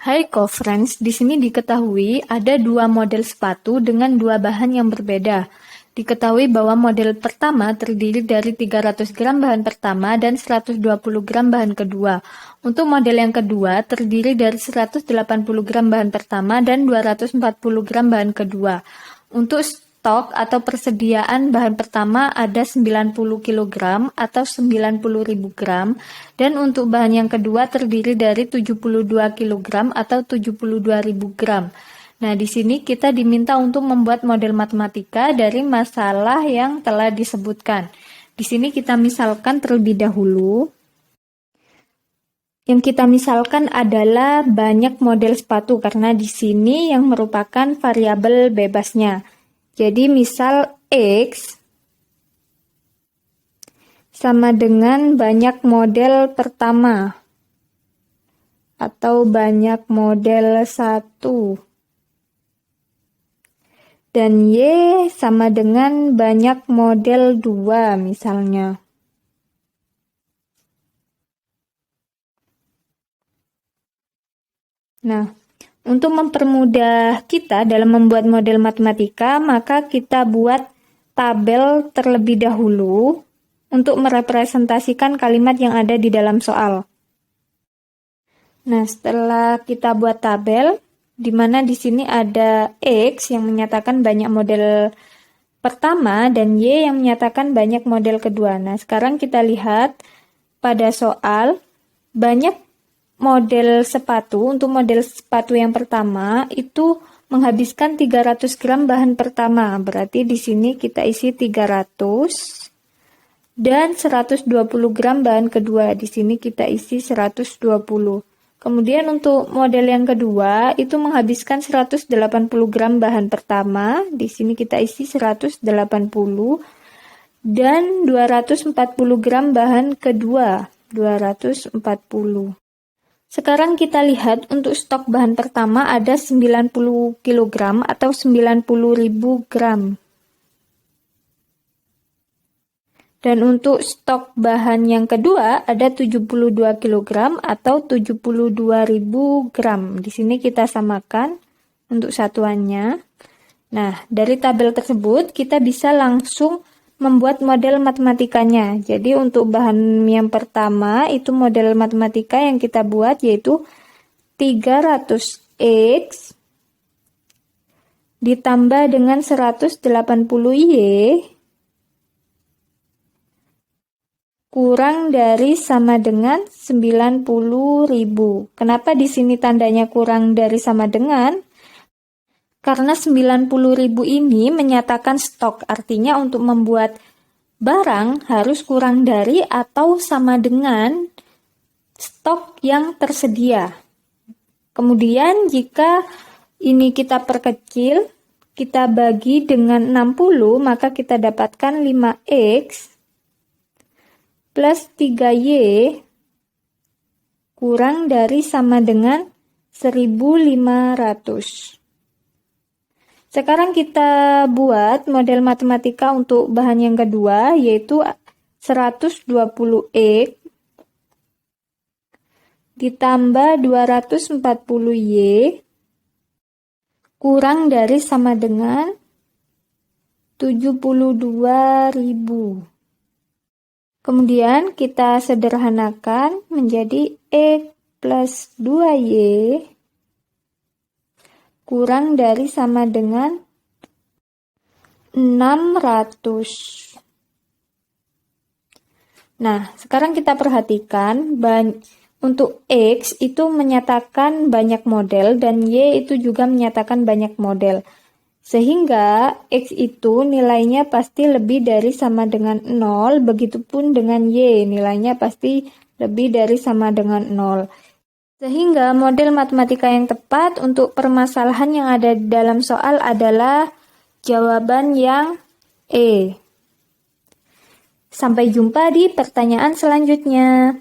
Hai co-friends, di sini diketahui ada dua model sepatu dengan dua bahan yang berbeda. Diketahui bahwa model pertama terdiri dari 300 gram bahan pertama dan 120 gram bahan kedua. Untuk model yang kedua terdiri dari 180 gram bahan pertama dan 240 gram bahan kedua. Untuk stok atau persediaan bahan pertama ada 90 kg atau 90.000 gram dan untuk bahan yang kedua terdiri dari 72 kg atau 72.000 gram. Nah, di sini kita diminta untuk membuat model matematika dari masalah yang telah disebutkan. Di sini kita misalkan terlebih dahulu. Yang kita misalkan adalah banyak model sepatu karena di sini yang merupakan variabel bebasnya. Jadi misal X sama dengan banyak model pertama atau banyak model 1. Dan Y sama dengan banyak model 2 misalnya. Nah, untuk mempermudah kita dalam membuat model matematika, maka kita buat tabel terlebih dahulu untuk merepresentasikan kalimat yang ada di dalam soal. Nah, setelah kita buat tabel, di mana di sini ada X yang menyatakan banyak model pertama dan Y yang menyatakan banyak model kedua. Nah, sekarang kita lihat pada soal banyak model sepatu. Untuk model sepatu yang pertama itu menghabiskan 300 gram bahan pertama. Berarti di sini kita isi 300 dan 120 gram bahan kedua. Di sini kita isi 120. Kemudian untuk model yang kedua itu menghabiskan 180 gram bahan pertama, di sini kita isi 180 dan 240 gram bahan kedua, 240. Sekarang kita lihat untuk stok bahan pertama ada 90 kg atau 90.000 gram. Dan untuk stok bahan yang kedua ada 72 kg atau 72.000 gram. Di sini kita samakan untuk satuannya. Nah, dari tabel tersebut kita bisa langsung membuat model matematikanya. Jadi untuk bahan yang pertama itu model matematika yang kita buat yaitu 300X ditambah dengan 180Y kurang dari sama dengan 90.000. Kenapa di sini tandanya kurang dari sama dengan? Karena 90.000 ini menyatakan stok. Artinya untuk membuat barang harus kurang dari atau sama dengan stok yang tersedia. Kemudian jika ini kita perkecil, kita bagi dengan 60, maka kita dapatkan 5X plus 3Y kurang dari sama dengan 1.500. Sekarang kita buat model matematika untuk bahan yang kedua, yaitu 120X ditambah 240Y kurang dari sama dengan 72.000. Kemudian kita sederhanakan menjadi X plus 2Y kurang dari sama dengan 600. Nah, sekarang kita perhatikan untuk X itu menyatakan banyak model dan Y itu juga menyatakan banyak model. Sehingga X itu nilainya pasti lebih dari sama dengan 0, begitupun dengan Y, nilainya pasti lebih dari sama dengan 0. Sehingga model matematika yang tepat untuk permasalahan yang ada di dalam soal adalah jawaban yang E. Sampai jumpa di pertanyaan selanjutnya.